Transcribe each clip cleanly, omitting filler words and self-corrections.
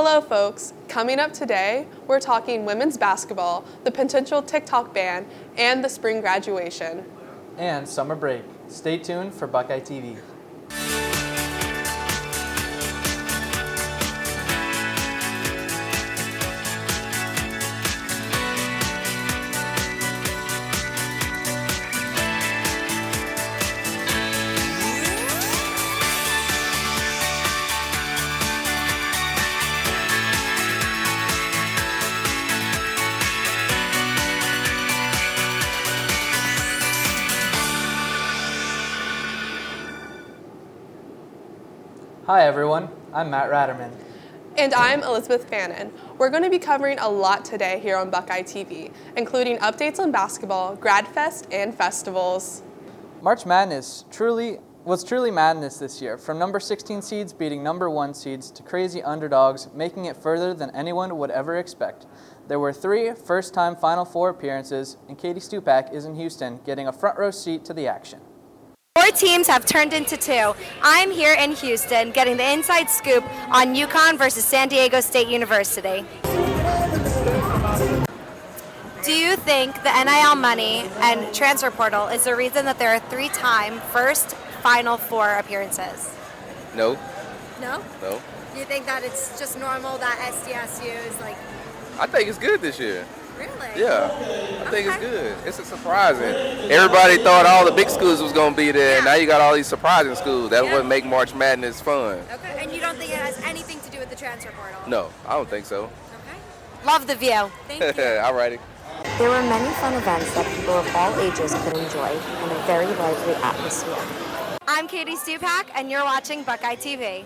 Hello folks, coming up today, we're talking women's basketball, the potential TikTok ban, and the spring graduation. And summer break. Stay tuned for Buckeye TV. Hi everyone, I'm Matt Ratterman. And I'm Elizabeth Fannin. We're going to be covering a lot today here on Buckeye TV, including updates on basketball, Grad Fest, and festivals. March Madness was truly madness this year, from number 16 seeds beating number 1 seeds to crazy underdogs, making it further than anyone would ever expect. There were 3 first-time Final Four appearances, and Katie Stupak is in Houston, getting a front row seat to the action. 4 teams have turned into 2. I'm here in Houston getting the inside scoop on UConn versus San Diego State University. Do you think the NIL money and transfer portal is the reason that there are 3-time first Final Four appearances? No. No? No. Do you think that it's just normal that SDSU is like... I think it's good this year. Really? Yeah, I think it's good. It's surprising. Everybody thought all the big schools was going to be there, and now you got all these surprising schools. That would make March Madness fun. Okay, and you don't think it has anything to do with the transfer portal? No, I don't think so. Okay. Love the view. Thank you. All righty. There were many fun events that people of all ages could enjoy and a very lively atmosphere. I'm Katie Stupak, and you're watching Buckeye TV.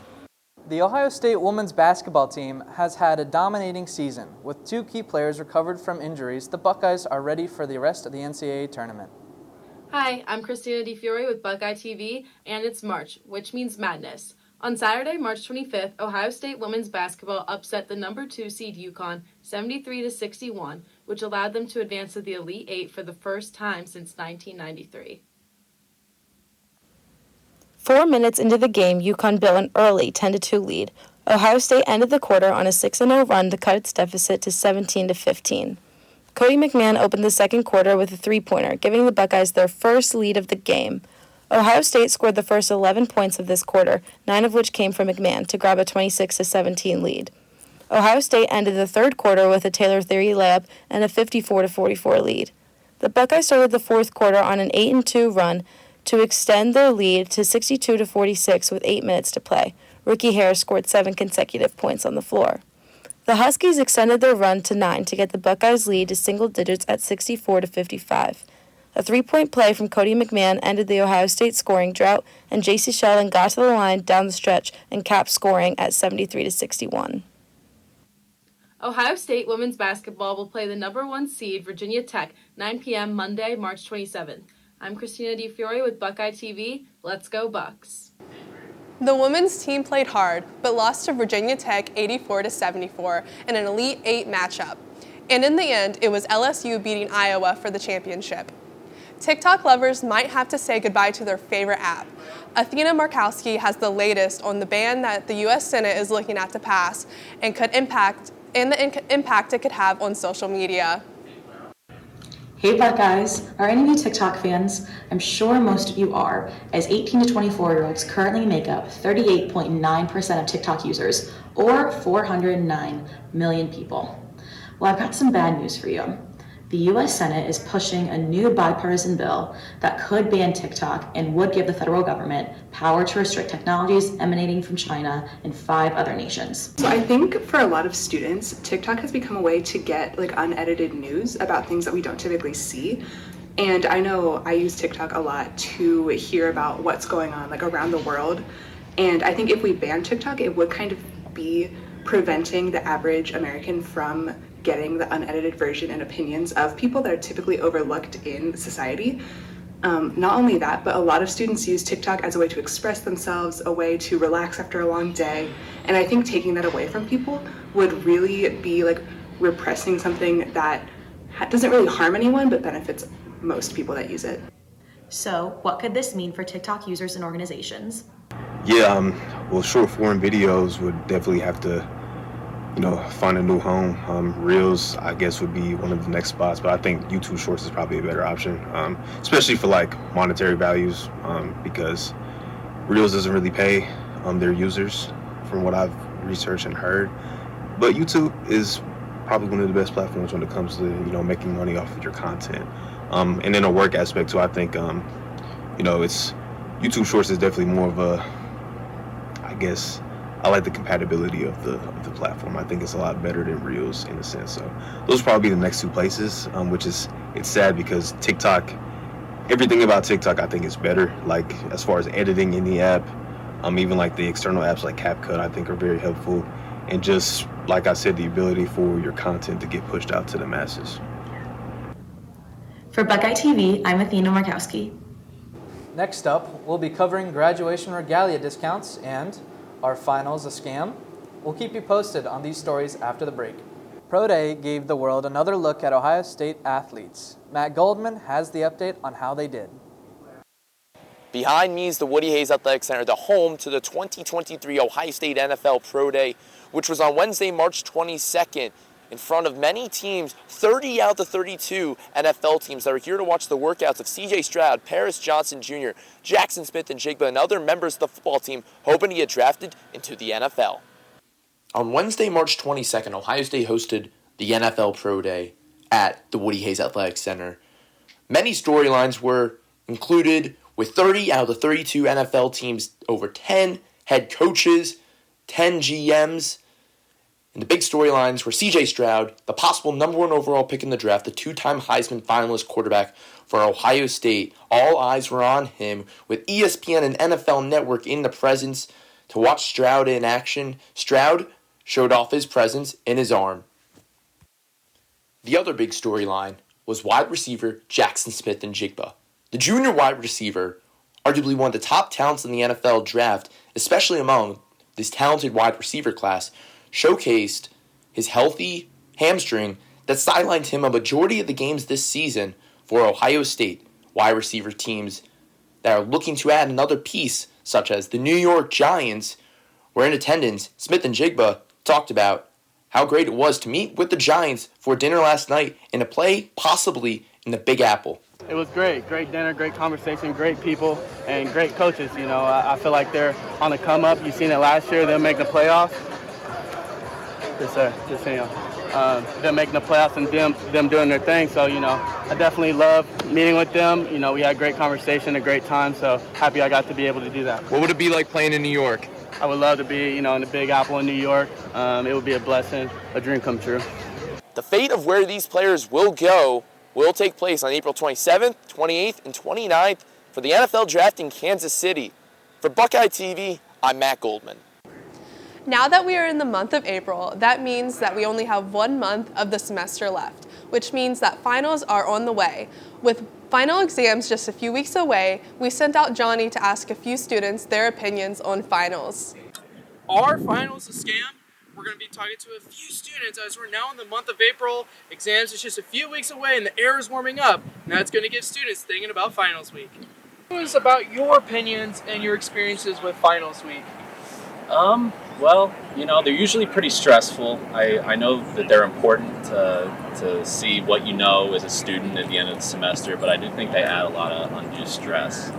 The Ohio State women's basketball team has had a dominating season. With 2 key players recovered from injuries, the Buckeyes are ready for the rest of the NCAA tournament. Hi, I'm Christina DiFiore with Buckeye TV, and it's March, which means madness. On Saturday, March 25th, Ohio State women's basketball upset the number 2 seed UConn 73-61, which allowed them to advance to the Elite Eight for the first time since 1993. 4 minutes into the game, UConn built an early 10-2 lead. Ohio State ended the quarter on a 6-0 run to cut its deficit to 17-15. Cody McMahon opened the second quarter with a three-pointer, giving the Buckeyes their first lead of the game. Ohio State scored the first 11 points of this quarter, 9 of which came from McMahon, to grab a 26-17 lead. Ohio State ended the third quarter with a Taylor Theory layup and a 54-44 lead. The Buckeyes started the fourth quarter on an 8-2 run to extend their lead to 62-46 with 8 minutes to play. Ricky Harris scored 7 consecutive points on the floor. The Huskies extended their run to 9 to get the Buckeyes' lead to single digits at 64-55. A 3-point play from Cody McMahon ended the Ohio State scoring drought, and J.C. Sheldon got to the line down the stretch and capped scoring at 73-61. Ohio State women's basketball will play the number 1 seed Virginia Tech 9 p.m. Monday, March 27th. I'm Christina DiFiore with Buckeye TV. Let's go Bucks. The women's team played hard, but lost to Virginia Tech 84-74 in an Elite Eight matchup. And in the end, it was LSU beating Iowa for the championship. TikTok lovers might have to say goodbye to their favorite app. Athena Markowski has the latest on the ban that the U.S. Senate is looking at to pass and the impact it could have on social media. Hey Buckeyes, are any of you TikTok fans? I'm sure most of you are, as 18 to 24-year-olds currently make up 38.9% of TikTok users, or 409 million people. Well, I've got some bad news for you. The U.S. Senate is pushing a new bipartisan bill that could ban TikTok and would give the federal government power to restrict technologies emanating from China and 5 other nations. So I think for a lot of students, TikTok has become a way to get unedited news about things that we don't typically see. And I know I use TikTok a lot to hear about what's going on around the world. And I think if we ban TikTok, it would kind of be preventing the average American from getting the unedited version and opinions of people that are typically overlooked in society. Not only that, but a lot of students use TikTok as a way to express themselves, a way to relax after a long day. And I think taking that away from people would really be repressing something that doesn't really harm anyone, but benefits most people that use it. So what could this mean for TikTok users and organizations? Yeah, well, short form videos would definitely have to find a new home. Reels, I guess, would be one of the next spots, but I think YouTube Shorts is probably a better option, especially for like monetary values, because Reels doesn't really pay their users, from what I've researched and heard. But YouTube is probably one of the best platforms when it comes to making money off of your content. And in a work aspect too, I think it's YouTube Shorts is definitely more of a, I guess, I like the compatibility of the platform. I think it's a lot better than Reels in a sense. So those will probably be the next two places, it's sad because TikTok, everything about TikTok I think is better. Like as far as editing in the app, even like the external apps like CapCut I think are very helpful. And just like I said, the ability for your content to get pushed out to the masses. For Buckeye TV, I'm Athena Markowski. Next up, we'll be covering graduation regalia discounts and are finals a scam? We'll keep you posted on these stories after the break. Pro Day gave the world another look at Ohio State athletes. Matt Goldman has the update on how they did. Behind me is the Woody Hayes Athletic Center, the home to the 2023 Ohio State NFL Pro Day, which was on Wednesday, March 22nd. In front of many teams, 30 out of the 32 NFL teams that are here to watch the workouts of C.J. Stroud, Paris Johnson Jr., Jackson Smith-Njigba, and other members of the football team hoping to get drafted into the NFL. On Wednesday, March 22nd, Ohio State hosted the NFL Pro Day at the Woody Hayes Athletic Center. Many storylines were included, with 30 out of the 32 NFL teams, over 10 head coaches, 10 GMs. And the big storylines were C.J. Stroud, the possible number 1 overall pick in the draft, the 2-time Heisman finalist quarterback for Ohio State. All eyes were on him, with ESPN and NFL Network in the presence to watch Stroud in action. Stroud showed off his presence in his arm. The other big storyline was wide receiver Jackson Smith-Njigba. The junior wide receiver, arguably one of the top talents in the NFL draft, especially among this talented wide receiver class, showcased his healthy hamstring that sidelined him a majority of the games this season for Ohio State. Wide receiver teams that are looking to add another piece, such as the New York Giants, were in attendance. Smith-Njigba talked about how great it was to meet with the Giants for dinner last night and to play possibly in the Big Apple. It was great dinner, great conversation, great people, and great coaches. I feel like they're on the come up. You've seen it last year, they'll make the playoffs. Yes, sir. Just them making the playoffs and them doing their thing. So, I definitely love meeting with them. We had a great conversation, a great time. So happy I got to be able to do that. What would it be like playing in New York? I would love to be, in the Big Apple in New York. It would be a blessing, a dream come true. The fate of where these players will go will take place on April 27th, 28th, and 29th for the NFL Draft in Kansas City. For Buckeye TV, I'm Matt Goldman. Now that we are in the month of April, that means that we only have 1 month of the semester left, which means that finals are on the way. With final exams just a few weeks away, we sent out Johnny to ask a few students their opinions on finals. Are finals a scam? We're going to be talking to a few students as we're now in the month of April. Exams is just a few weeks away and the air is warming up. Now it's going to get students thinking about finals week. Tell us about your opinions and your experiences with finals week. Well, they're usually pretty stressful. I know that they're important to see what you know as a student at the end of the semester, but I do think they add a lot of undue stress.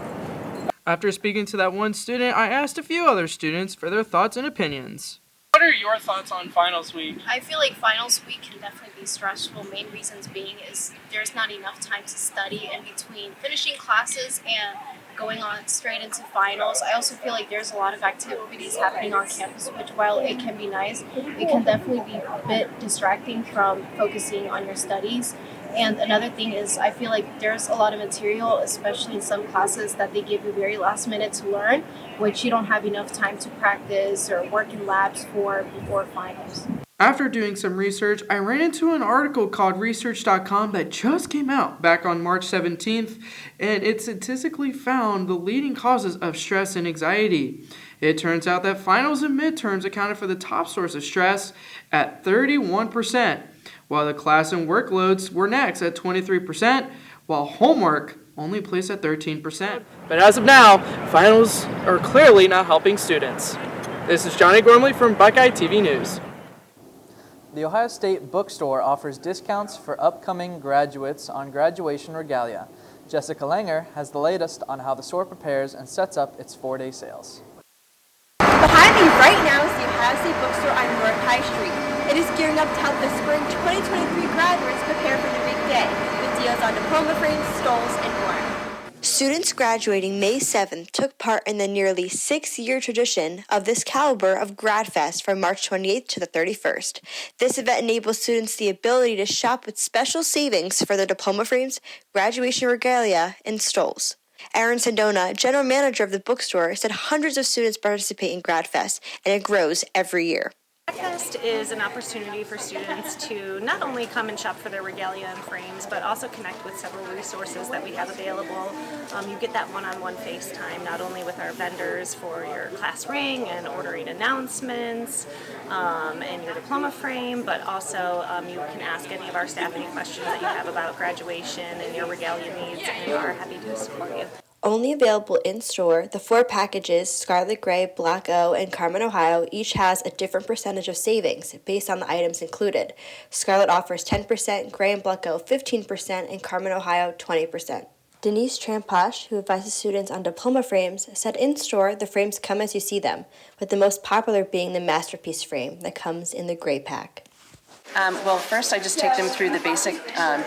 After speaking to that one student, I asked a few other students for their thoughts and opinions. What are your thoughts on finals week? I feel like finals week can definitely be stressful. Main reasons being is there's not enough time to study in between finishing classes and going on straight into finals. I also feel like there's a lot of activities happening on campus, which while it can be nice, it can definitely be a bit distracting from focusing on your studies. And another thing is I feel like there's a lot of material, especially in some classes, that they give you very last minute to learn, which you don't have enough time to practice or work in labs for before finals. After doing some research, I ran into an article called Research.com that just came out back on March 17th, and it statistically found the leading causes of stress and anxiety. It turns out that finals and midterms accounted for the top source of stress at 31%, while the class and workloads were next at 23%, while homework only placed at 13%. But as of now, finals are clearly not helping students. This is Johnny Gormley from Buckeye TV News. The Ohio State Bookstore offers discounts for upcoming graduates on graduation regalia. Jessica Langer has the latest on how the store prepares and sets up its 4-day sales. Behind me right now is the Ohio State Bookstore on North High Street. It is gearing up to help the spring 2023 graduates prepare for the big day with deals on diploma frames, stoles, and more. Students graduating May 7th took part in the nearly 6-year tradition of this caliber of GradFest from March 28th to the 31st. This event enables students the ability to shop with special savings for their diploma frames, graduation regalia, and stoles. Aaron Sandona, general manager of the bookstore, said hundreds of students participate in GradFest, and it grows every year. BuckeyeFest is an opportunity for students to not only come and shop for their regalia and frames, but also connect with several resources that we have available. You get that one-on-one FaceTime, not only with our vendors for your class ring and ordering announcements and your diploma frame, but also you can ask any of our staff any questions that you have about graduation and your regalia needs, and we're happy to support you. Only available in-store, the 4 packages, Scarlet, Gray, Black O, and Carmen, Ohio, each has a different percentage of savings based on the items included. Scarlet offers 10%, Gray and Black O 15%, and Carmen, Ohio 20%. Denise Tramposh, who advises students on diploma frames, said in-store the frames come as you see them, with the most popular being the Masterpiece frame that comes in the Gray pack. Well, first I just take them through the basic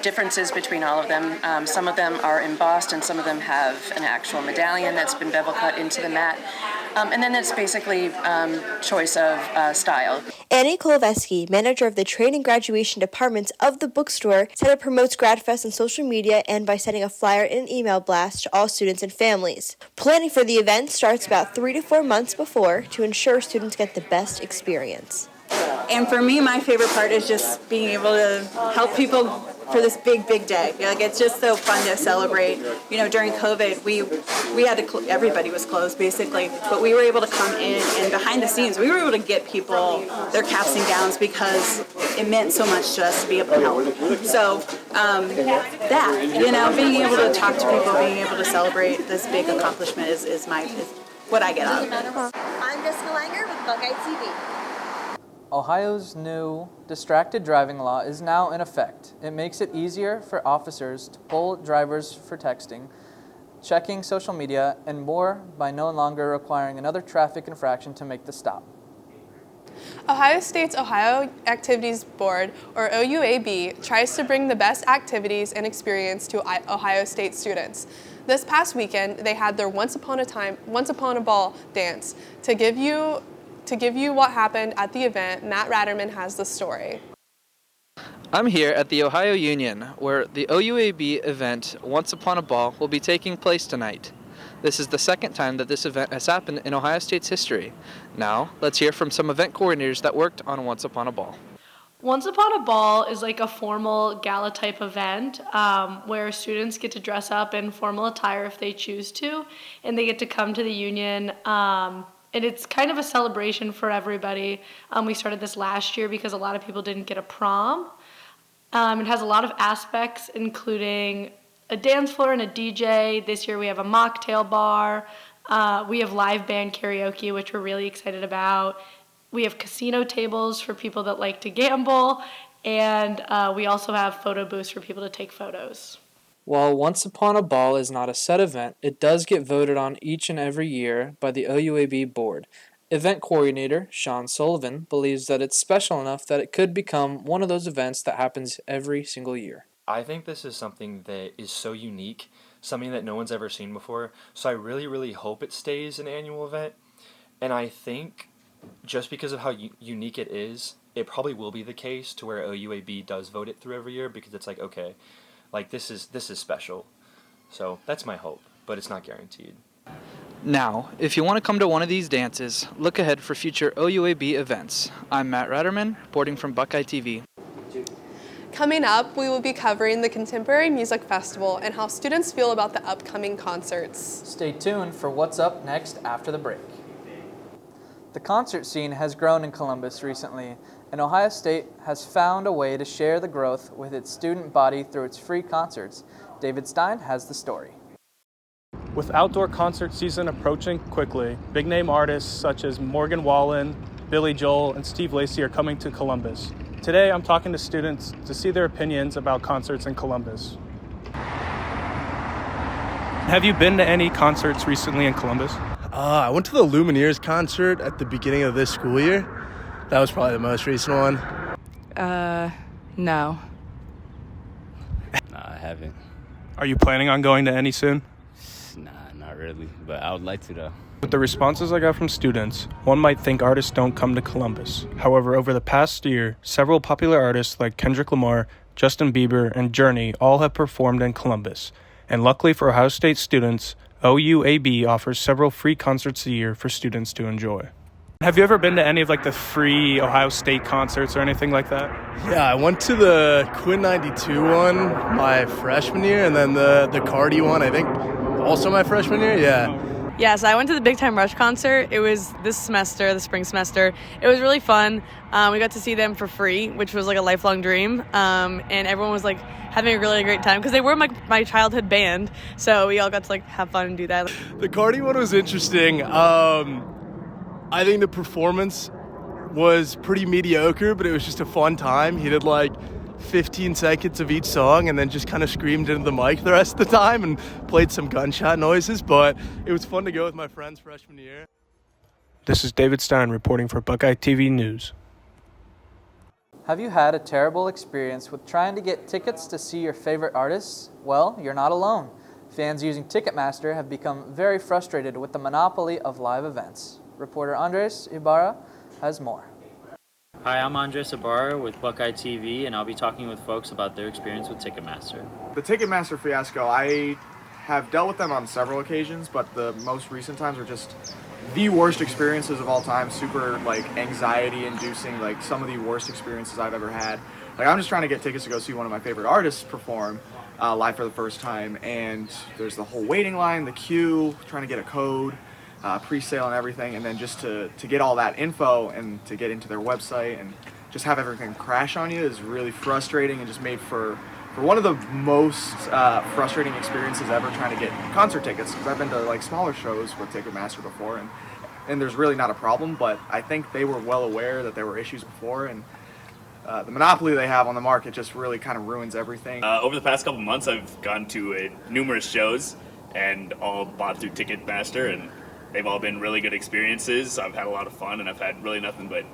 differences between all of them. Some of them are embossed and some of them have an actual medallion that's been bevel cut into the mat. And then it's basically choice of style. Annie Koloveski, manager of the training graduation departments of the bookstore, said it promotes GradFest on social media and by sending a flyer and an email blast to all students and families. Planning for the event starts about 3 to 4 months before to ensure students get the best experience. And for me, my favorite part is just being able to help people for this big day. Like, it's just so fun to celebrate. You know, during COVID, we had to, everybody was closed basically, but we were able to come in and behind the scenes, we were able to get people their caps and gowns because it meant so much to us to be able to help. So being able to talk to people, being able to celebrate this big accomplishment is what I get out of it. I'm Jessica Langer with BuckeyeTV. Ohio's new distracted driving law is now in effect. It makes it easier for officers to pull drivers for texting, checking social media, and more by no longer requiring another traffic infraction to make the stop. Ohio State's Ohio Activities Board, or OUAB, tries to bring the best activities and experience to Ohio State students. This past weekend, they had their Once Upon a Ball dance. To give you what happened at the event, Matt Ratterman has the story. I'm here at the Ohio Union, where the OUAB event, Once Upon a Ball, will be taking place tonight. This is the second time that this event has happened in Ohio State's history. Now, let's hear from some event coordinators that worked on Once Upon a Ball. Once Upon a Ball is like a formal gala type event where students get to dress up in formal attire if they choose to, and they get to come to the Union. And it's kind of a celebration for everybody. We started this last year because a lot of people didn't get a prom. It has a lot of aspects, including a dance floor and a DJ. This year we have a mocktail bar. We have live band karaoke, which we're really excited about. We have casino tables for people that like to gamble. And we also have photo booths for people to take photos. While Once Upon a Ball is not a set event, it does get voted on each and every year by the OUAB board. Event coordinator Sean Sullivan believes that it's special enough that it could become one of those events that happens every single year. I think this is something that is so unique, something that no one's ever seen before, so I really hope it stays an annual event. And I think just because of how unique it is, it probably will be the case to where OUAB does vote it through every year, because it's like, okay, like this is special. So that's my hope, but it's not guaranteed. Now, if you want to come to one of these dances, look ahead for future OUAB events. I'm Matt Ratterman, reporting from BuckeyeTV. Coming up, we will be covering the Contemporary Music Festival and how students feel about the upcoming concerts. Stay tuned for what's up next after the break. The concert scene has grown in Columbus recently, and Ohio State has found a way to share the growth with its student body through its free concerts. David Stein has the story. With outdoor concert season approaching quickly, big-name artists such as Morgan Wallen, Billy Joel, and Steve Lacy are coming to Columbus. Today, I'm talking to students to see their opinions about concerts in Columbus. Have you been to any concerts recently in Columbus? I went to the Lumineers concert at the beginning of this school year. That was probably the most recent one. No. Nah, I haven't. Are you planning on going to any soon? Nah, not really, but I would like to though. With the responses I got from students, one might think artists don't come to Columbus. However, over the past year, several popular artists like Kendrick Lamar, Justin Bieber, and Journey all have performed in Columbus. And luckily for Ohio State students, OUAB offers several free concerts a year for students to enjoy. Have you ever been to any of the free Ohio State concerts or anything like that? Yeah, I went to the Quinn 92 one my freshman year, and then the Cardi one, I think, also my freshman year, yeah. Yeah, so I went to the Big Time Rush concert. It was this semester, the spring semester. It was really fun. We got to see them for free, which was a lifelong dream. And everyone was having a really great time because they were my childhood band. So we all got to have fun and do that. The Cardi one was interesting. I think the performance was pretty mediocre, but it was just a fun time. He did 15 seconds of each song and then just kind of screamed into the mic the rest of the time and played some gunshot noises, but it was fun to go with my friends freshman year. This is David Stein reporting for BuckeyeTV News. Have you had a terrible experience with trying to get tickets to see your favorite artists? Well, you're not alone. Fans using Ticketmaster have become very frustrated with the monopoly of live events. Reporter Andres Ibarra has more. Hi, I'm Andres Ibarra with BuckeyeTV, and I'll be talking with folks about their experience with Ticketmaster. The Ticketmaster fiasco, I have dealt with them on several occasions, but the most recent times are just the worst experiences of all time, super anxiety-inducing, some of the worst experiences I've ever had. I'm just trying to get tickets to go see one of my favorite artists perform live for the first time, and there's the whole waiting line, the queue, trying to get a code, pre-sale and everything, and then just to get all that info and to get into their website and just have everything crash on you is really frustrating and just made for one of the most frustrating experiences ever trying to get concert tickets, because I've been to smaller shows with Ticketmaster before, and there's really not a problem, but I think they were well aware that there were issues before, and the monopoly they have on the market just really kind of ruins everything. Over the past couple months, I've gone to numerous shows and all bought through Ticketmaster, and they've all been really good experiences. I've had a lot of fun, and I've had really nothing but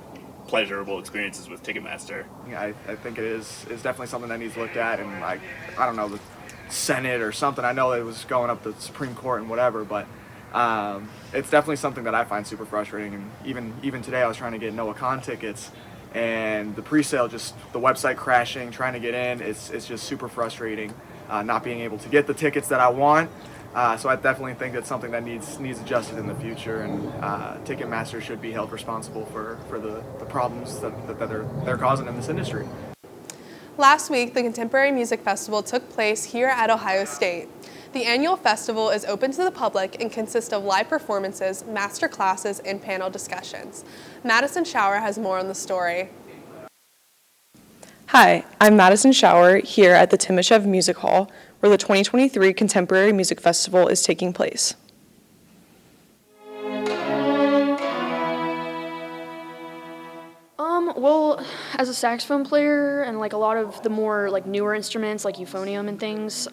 pleasurable experiences with Ticketmaster. Yeah, I think it is definitely something that needs looked at, and I don't know, the Senate or something. I know it was going up the Supreme Court and whatever, but it's definitely something that I find super frustrating. And even today, I was trying to get Noah Khan tickets, and the pre-sale, just the website crashing, trying to get in, it's just super frustrating. Not being able to get the tickets that I want. So I definitely think that's something that needs adjusted in the future, and Ticketmaster should be held responsible for the problems that they're causing in this industry. Last week, the Contemporary Music Festival took place here at Ohio State. The annual festival is open to the public and consists of live performances, master classes, and panel discussions. Madison Shower has more on the story. Hi, I'm Madison Shower here at the Timashev Music Hall, where the 2023 Contemporary Music Festival is taking place. Well, as a saxophone player and a lot of the more newer instruments like euphonium and things,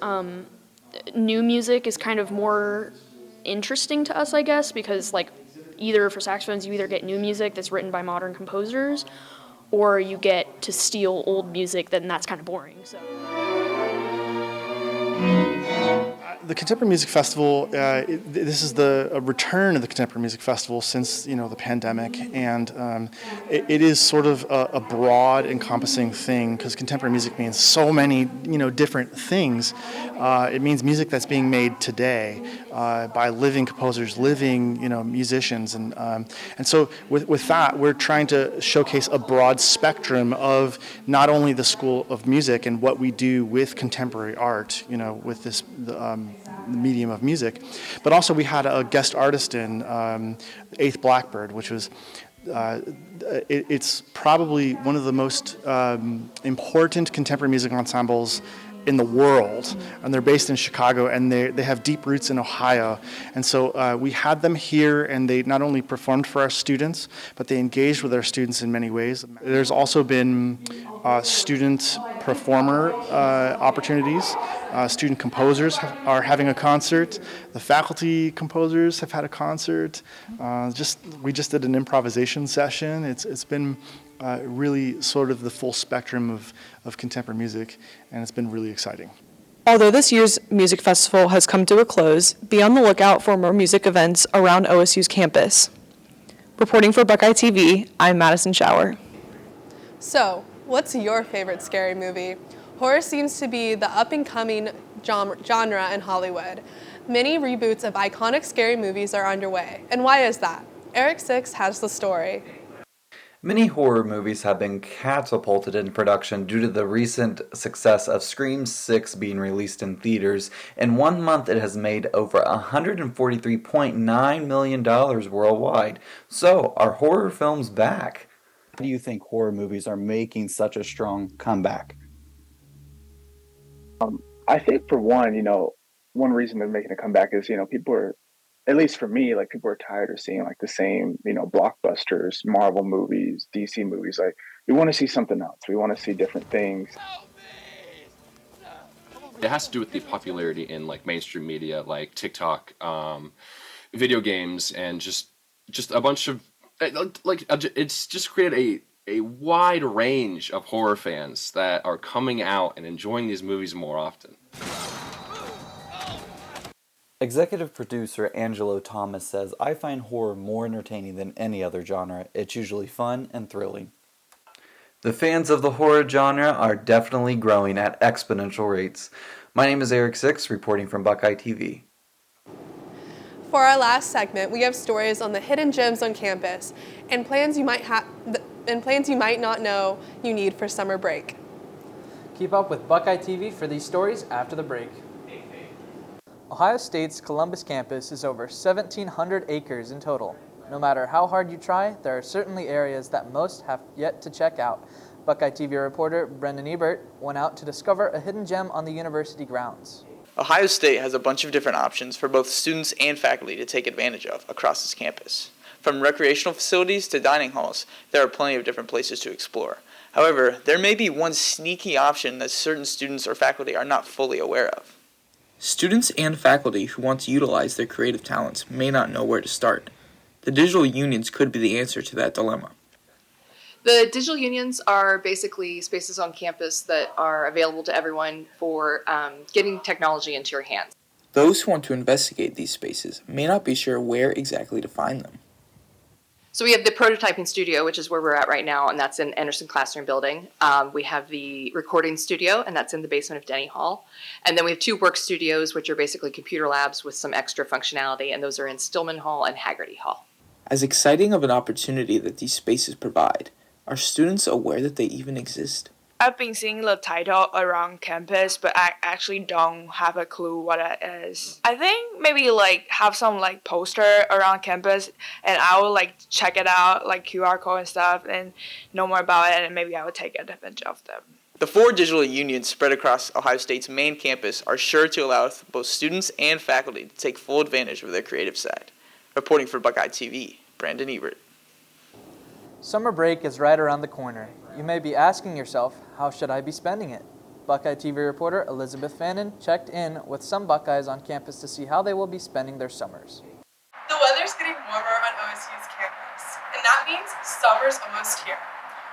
new music is kind of more interesting to us, I guess, because either for saxophones you either get new music that's written by modern composers, or you get to steal old music, then that's kind of boring. So. The Contemporary Music Festival, this is a return of the Contemporary Music Festival since the pandemic, and it is sort of a broad, encompassing thing, because contemporary music means so many different things. It means music that's being made today by living composers, living musicians, and so with that, we're trying to showcase a broad spectrum of not only the School of Music and what we do with contemporary art, with this. The medium of music, but also we had a guest artist in Eighth Blackbird, which was it's probably one of the most important contemporary music ensembles in the world, and they're based in Chicago, and they have deep roots in Ohio, and so we had them here, and they not only performed for our students, but they engaged with our students in many ways. There's also been student performer opportunities. Student composers are having a concert. The faculty composers have had a concert. We just did an improvisation session. It's been really sort of the full spectrum of contemporary music, and it's been really exciting. Although this year's music festival has come to a close, be on the lookout for more music events around OSU's campus. Reporting for Buckeye TV, I'm Madison Schauer. So, what's your favorite scary movie? Horror seems to be the up-and-coming genre in Hollywood. Many reboots of iconic scary movies are underway. And why is that? Eric Six has the story. Many horror movies have been catapulted in production due to the recent success of Scream 6 being released in theaters. In 1 month, it has made over $143.9 million worldwide. So, are horror films back? How do you think horror movies are making such a strong comeback? I think for one, one reason they're making a comeback is, people are, at least for me, like people are tired of seeing like the same, blockbusters, Marvel movies, DC movies. Like we want to see something else. We want to see different things. It has to do with the popularity in like mainstream media, like TikTok, video games, and just a bunch of it's just created a wide range of horror fans that are coming out and enjoying these movies more often. Executive producer Angelo Thomas says, "I find horror more entertaining than any other genre. It's usually fun and thrilling." The fans of the horror genre are definitely growing at exponential rates. My name is Eric Six, reporting from Buckeye TV. For our last segment, we have stories on the hidden gems on campus and plans you might not know you need for summer break. Keep up with Buckeye TV for these stories after the break. Ohio State's Columbus campus is over 1,700 acres in total. No matter how hard you try, there are certainly areas that most have yet to check out. Buckeye TV reporter Brendan Ebert went out to discover a hidden gem on the university grounds. Ohio State has a bunch of different options for both students and faculty to take advantage of across its campus. From recreational facilities to dining halls, there are plenty of different places to explore. However, there may be one sneaky option that certain students or faculty are not fully aware of. Students and faculty who want to utilize their creative talents may not know where to start. The digital unions could be the answer to that dilemma. The digital unions are basically spaces on campus that are available to everyone for getting technology into your hands. Those who want to investigate these spaces may not be sure where exactly to find them. So we have the prototyping studio, which is where we're at right now, and that's in Anderson Classroom Building. We have the recording studio, and that's in the basement of Denny Hall. And then we have two work studios, which are basically computer labs with some extra functionality, and those are in Stillman Hall and Haggerty Hall. As exciting of an opportunity that these spaces provide, are students aware that they even exist? I've been seeing the title around campus, but I actually don't have a clue what it is. I think maybe have some poster around campus, and I will check it out, QR code and stuff, and know more about it, and maybe I would take advantage of them. The 4 digital unions spread across Ohio State's main campus are sure to allow both students and faculty to take full advantage of their creative side. Reporting for Buckeye TV, Brandon Ebert. Summer break is right around the corner. You may be asking yourself, how should I be spending it? Buckeye TV reporter Elizabeth Fannin checked in with some Buckeyes on campus to see how they will be spending their summers. The weather's getting warmer on OSU's campus, and that means summer's almost here.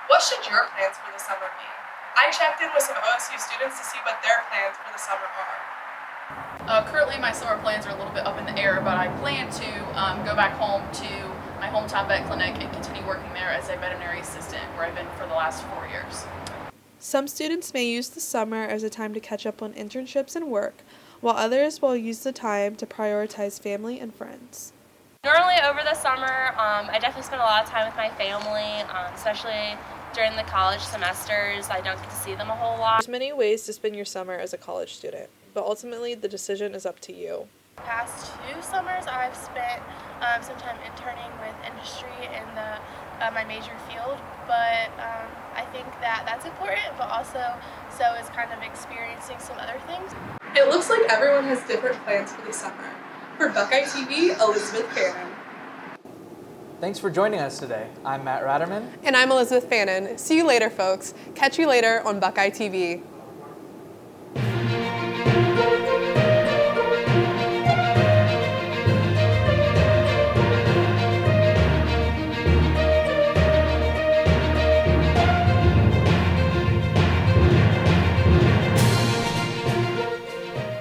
What should your plans for the summer be? I checked in with some OSU students to see what their plans for the summer are. Currently, my summer plans are a little bit up in the air, but I plan to go back home to my hometown vet clinic and continue working there as a veterinary assistant, where I've been for the last 4 years. Some students may use the summer as a time to catch up on internships and work, while others will use the time to prioritize family and friends. Normally over the summer, I definitely spend a lot of time with my family, especially during the college semesters. I don't get to see them a whole lot. There's many ways to spend your summer as a college student, but ultimately the decision is up to you. Past 2 summers, I've spent some time interning with industry in my major field, but I think that's important, but also so is kind of experiencing some other things. It looks like everyone has different plans for the summer. For Buckeye TV, Elizabeth Fannin. Thanks for joining us today. I'm Matt Ratterman. And I'm Elizabeth Fannin. See you later, folks. Catch you later on Buckeye TV.